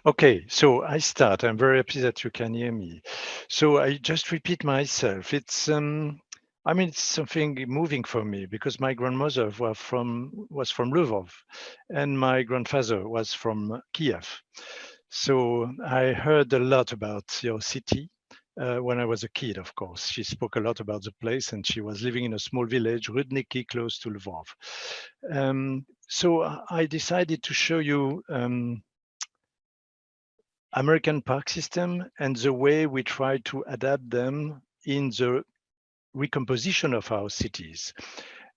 Okay, so I start. I'm very happy that you can hear me. So I just repeat myself. I mean, it's something moving for me because my grandmother was from Lviv, and my grandfather was from Kiev. So I heard a lot about your city. When I was a kid, of course, she spoke a lot about the place, and she was living in a small village, Rudniki, close to Lvov. So I decided to show you American park system and the way we try to adapt them in the recomposition of our cities.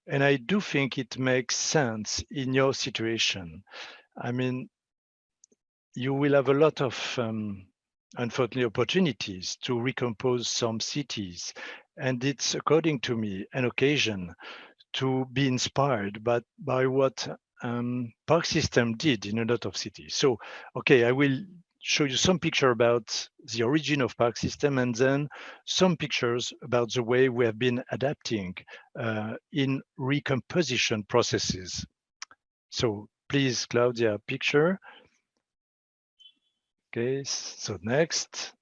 And I do think it makes sense in your situation. I mean, you will have a lot of, unfortunately, opportunities to recompose some cities. And it's, according to me, an occasion to be inspired by what park system did in a lot of cities. So, okay, I will show you some picture about the origin of park system and then some pictures about the way we have been adapting in recomposition processes. So please, Claudia, picture. Okay, so next.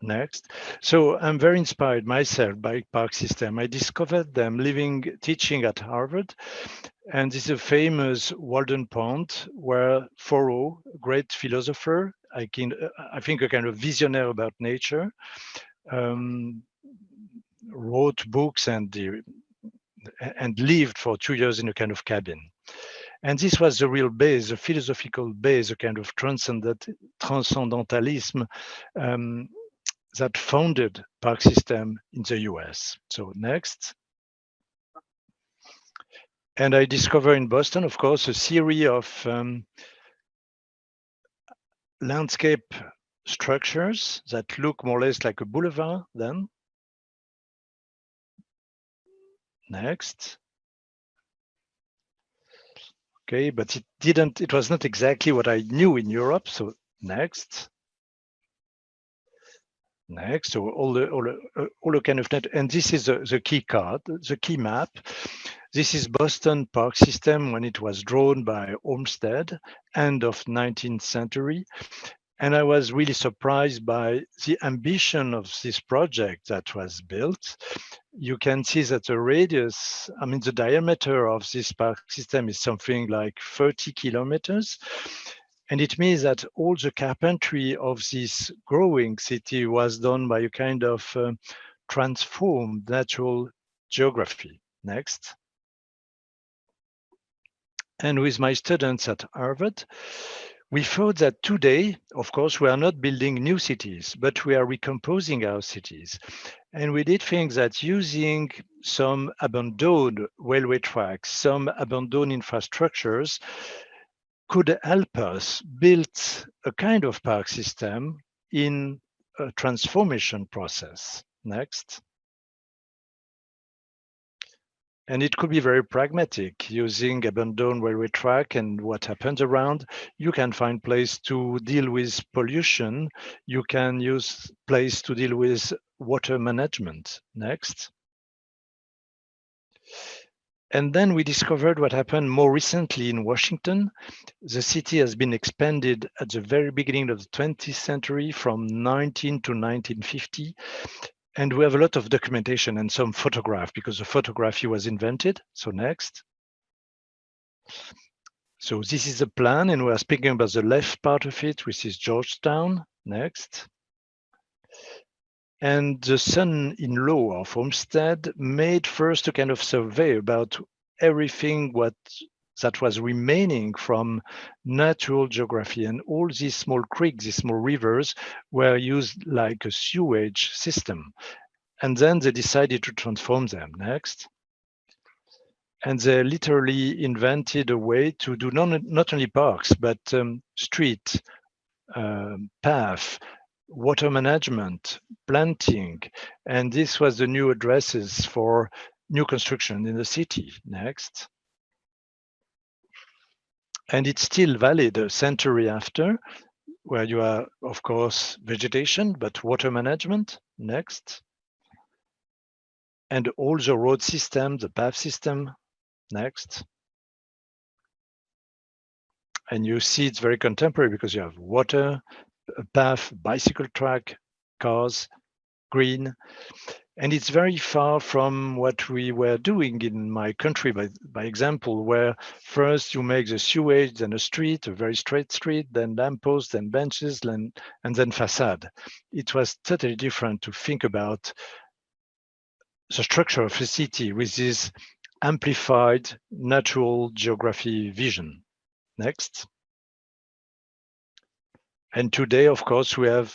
Next. So I'm very inspired myself by park system. I discovered them teaching at Harvard. And this is a famous Walden Pond where Thoreau, a great philosopher, I think a kind of visionary about nature, um, wrote books and lived for 2 years in a kind of cabin. And this was the real base, the philosophical base, a kind of transcendentalism um, that founded park system in the US. So next. And I discovered in Boston, of course, a series of landscape structures that look more or less like a boulevard then. Next. Okay, but it was not exactly what I knew in Europe. So next. Next, so all the kind of net, and this is the key card, the key map. This is Boston park system when it was drawn by Olmsted, end of 19th century. And I was really surprised by the ambition of this project that was built. You can see that the radius, I mean, the diameter of this park system is something like 30 kilometers. And it means that all the carpentry of this growing city was done by a kind of transformed natural geography. Next. And with my students at Harvard, we thought that today, of course, we are not building new cities, but we are recomposing our cities. And we did think that using some abandoned railway tracks, some abandoned infrastructures could help us build a kind of park system in a transformation process. Next. And it could be very pragmatic using abandoned railway track and what happens around. You can find place to deal with pollution. You can use place to deal with water management. Next. And then we discovered what happened more recently in Washington. The city has been expanded at the very beginning of the 20th century from 19 to 1950. And we have a lot of documentation and some photograph because the photography was invented. So next. So this is the plan, and we are speaking about the left part of it, which is Georgetown. Next. And the son-in-law of Olmsted made first a kind of survey about everything that was remaining from natural geography, and all these small creeks, these small rivers were used like a sewage system. And then they decided to transform them. Next. And they literally invented a way to do not only parks, but street, path, water management, planting. And this was the new addresses for new construction in the city. Next. And it's still valid a century after, where you are, of course, vegetation, but water management. Next. And all the road system, the path system. Next. And you see it's very contemporary because you have water, a path, bicycle track, cars, green. And it's very far from what we were doing in my country, by example, where first you make the sewage, then a street, a very straight street, then lampposts, then benches, and then facade. It was totally different to think about the structure of a city with this amplified natural geography vision. Next. And today, of course, we have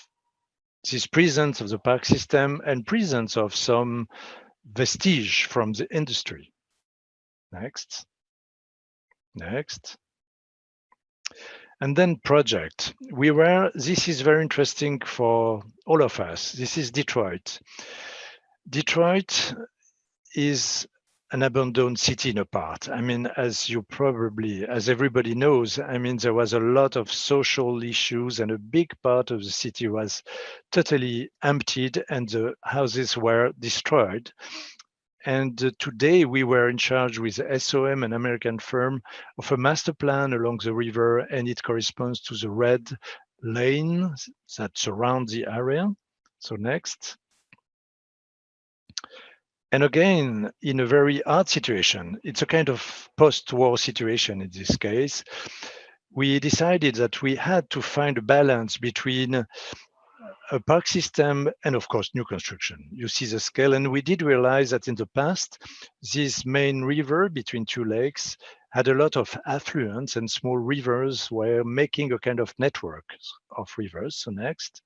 this presence of the park system and presence of some vestige from the industry. Next. Next. And then project. This is very interesting for all of us. This is Detroit. Detroit is an abandoned city in a part. I mean, as everybody knows, I mean, there was a lot of social issues and a big part of the city was totally emptied and the houses were destroyed. And today we were in charge with SOM, an American firm, of a master plan along the river, and it corresponds to the red lane that surround the area. So next. And again, in a very hard situation, it's a kind of post-war situation in this case, we decided that we had to find a balance between a park system and of course new construction. You see the scale, and we did realize that in the past, this main river between two lakes had a lot of affluents, and small rivers were making a kind of network of rivers. So next.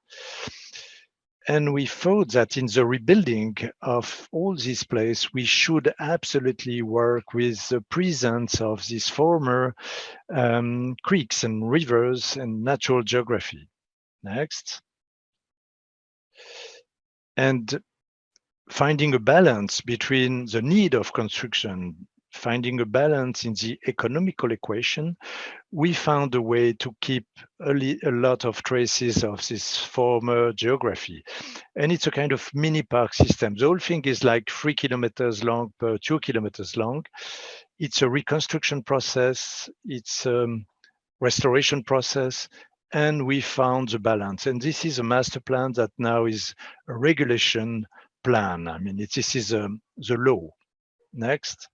And we thought that in the rebuilding of all this place, we should absolutely work with the presence of these former creeks and rivers and natural geography. Next. And finding a balance between the need of construction, finding a balance in the economical equation, we found a way to keep a lot of traces of this former geography. And it's a kind of mini park system. The whole thing is like 3 kilometers long per 2 kilometers long. It's a reconstruction process. It's a restoration process. And we found the balance. And this is a master plan that now is a regulation plan. I mean, this is the law. Next.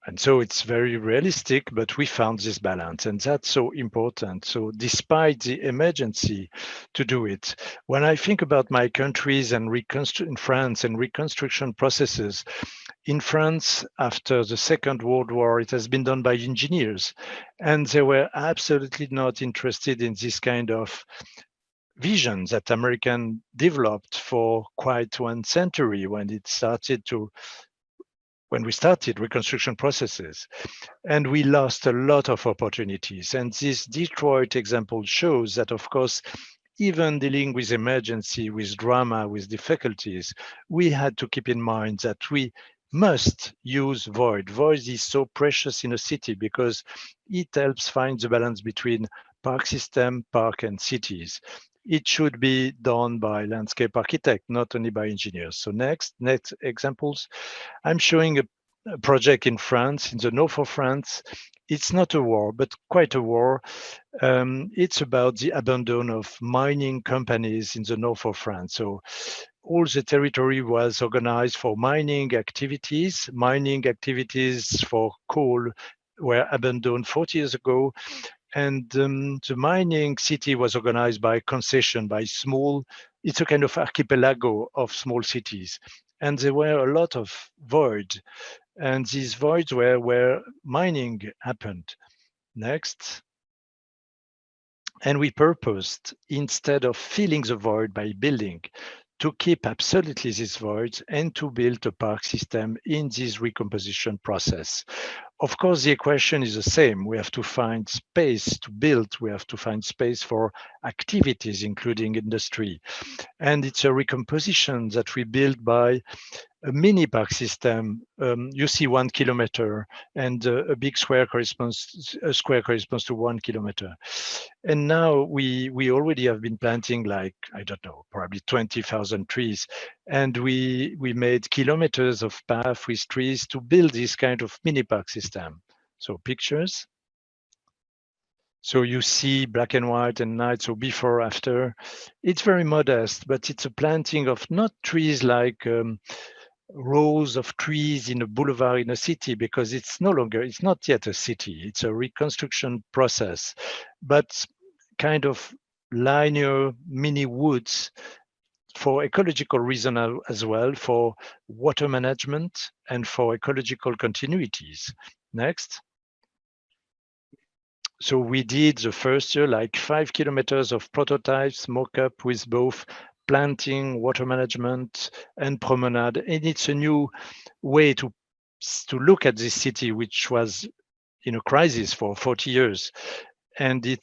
And so it's very realistic, but we found this balance, and that's so important. So despite the emergency to do it, when I think about my countries and in France and reconstruction processes, in France, after the Second World War, it has been done by engineers, and they were absolutely not interested in this kind of vision that American developed for quite 1 century when we started reconstruction processes. And we lost a lot of opportunities. And this Detroit example shows that, of course, even dealing with emergency, with drama, with difficulties, we had to keep in mind that we must use void. Void is so precious in a city because it helps find the balance between park system, park, and cities. It should be done by landscape architect, not only by engineers. So next examples. I'm showing a project in France, in the north of France. It's not a war, but quite a war. It's about the abandon of mining companies in the north of France. So all the territory was organized for mining activities. Mining activities for coal were abandoned 40 years ago. And the mining city was organized by concession, it's a kind of archipelago of small cities. And there were a lot of void. And these voids were where mining happened. Next. And we purposed, instead of filling the void by building, to keep absolutely these voids and to build a park system in this recomposition process. Of course, the equation is the same. We have to find space to build. We have to find space for activities, including industry. And it's a recomposition that we build by a mini park system. You see 1 kilometer, and a square corresponds to 1 kilometer. And now we already have been planting, like, I don't know, probably 20,000 trees. And we made kilometers of path with trees to build this kind of mini park system. So pictures. So you see black and white and night, so before, after. It's very modest, but it's a planting of not trees like rows of trees in a boulevard in a city, because it's not yet a city. It's a reconstruction process, but kind of linear mini woods for ecological reason as well, for water management and for ecological continuities. Next. So we did the first year like 5 kilometers of prototypes, mock-up with both planting, water management, and promenade. And it's a new way to look at this city, which was in a crisis for 40 years. And it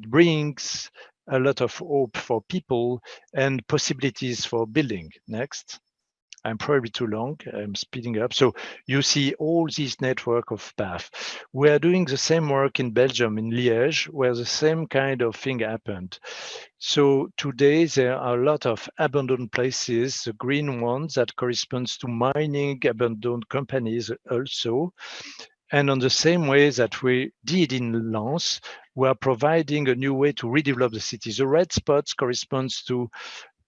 brings a lot of hope for people and possibilities for building. Next. I'm probably too long. I'm speeding up. So you see all this network of paths. We are doing the same work in Belgium, in Liège, where the same kind of thing happened. So today there are a lot of abandoned places, the green ones that corresponds to mining abandoned companies also. And on the same way that we did in Lens, we are providing a new way to redevelop the city. The red spots corresponds to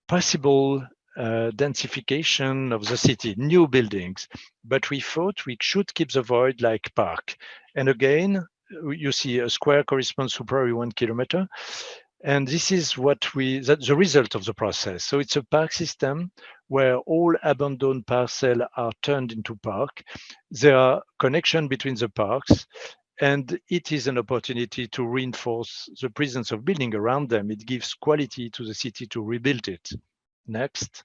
possible densification of the city, new buildings, but we thought we should keep the void like park. And again, you see a square corresponds to probably 1 kilometer. And this is that's the result of the process. So it's a park system where all abandoned parcels are turned into park. There are connections between the parks, and it is an opportunity to reinforce the presence of building around them. It gives quality to the city to rebuild it. Next.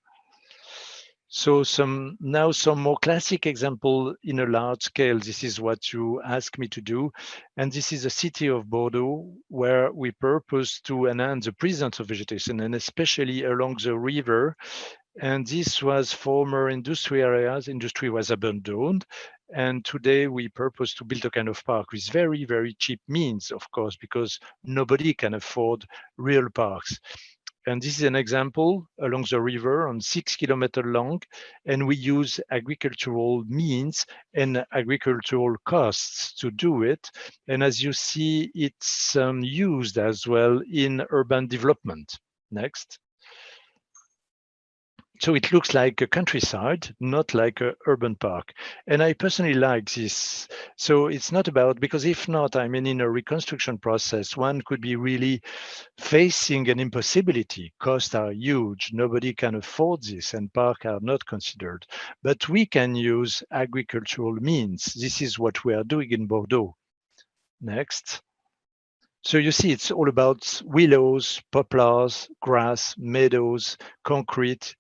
So some more classic example in a large scale. This is what you asked me to do. And this is the city of Bordeaux, where we purpose to enhance the presence of vegetation, and especially along the river. And this was former industry areas. Industry was abandoned. And today we purpose to build a kind of park with very, very cheap means, of course, because nobody can afford real parks. And this is an example along the river on 6 kilometers long. And we use agricultural means and agricultural costs to do it. And as you see, it's used as well in urban development. Next. So it looks like a countryside, not like an urban park. And I personally like this. So it's not about, because if not, I mean, in a reconstruction process, one could be really facing an impossibility. Costs are huge. Nobody can afford this, and parks are not considered. But we can use agricultural means. This is what we are doing in Bordeaux. Next. So you see, it's all about willows, poplars, grass, meadows, concrete,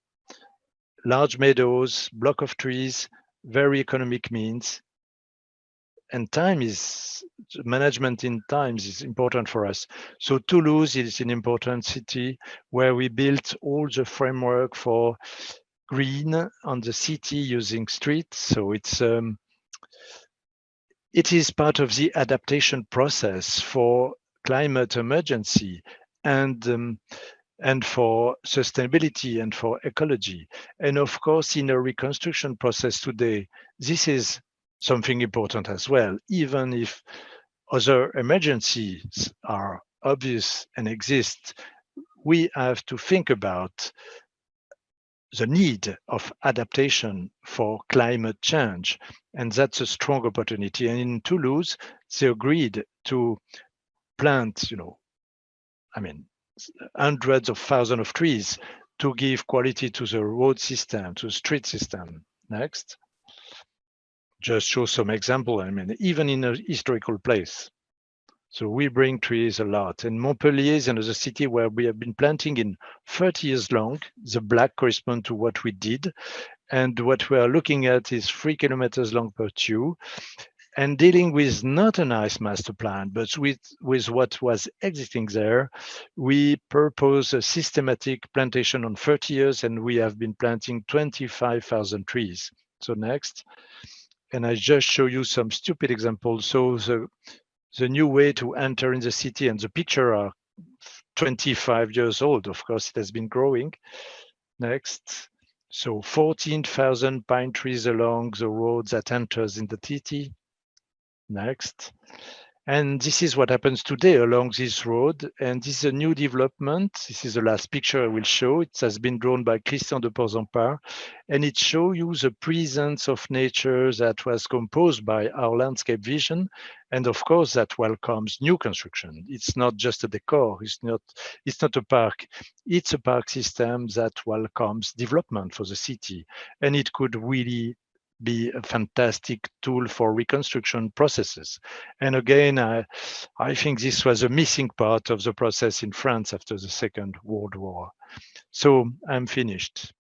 large meadows, block of trees, very economic means. And management in times is important for us. So Toulouse is an important city where we built all the framework for green on the city using streets. So it is part of the adaptation process for climate emergency and for sustainability and for ecology. And of course, in a reconstruction process today, this is something important as well, even if other emergencies are obvious and exist. We have to think about the need of adaptation for climate change. And that's a strong opportunity. And in Toulouse, they agreed to plant, hundreds of thousands of trees to give quality to the road system, to the street system. Next. Just show some example. Even in a historical place. So we bring trees a lot. And Montpellier is another city where we have been planting in 30 years long. The black correspond to what we did. And what we are looking at is 3 kilometers long per two, and dealing with not a nice master plan, but with what was existing there. We propose a systematic plantation on 30 years, and we have been planting 25,000 trees. So next. And I just show you some stupid examples. So the new way to enter in the city, and the picture are 25 years old. Of course, it has been growing. Next. So 14,000 pine trees along the road that enters in the city. Next. And this is what happens today along this road. And this is a new development. This is the last picture I will show. It has been drawn by Christian de Porzampar. And it shows you the presence of nature that was composed by our landscape vision. And of course, that welcomes new construction. It's not just a decor. It's not a park. It's a park system that welcomes development for the city. And it could really be a fantastic tool for reconstruction processes. And again, I think this was a missing part of the process in France after the Second World War. So I'm finished.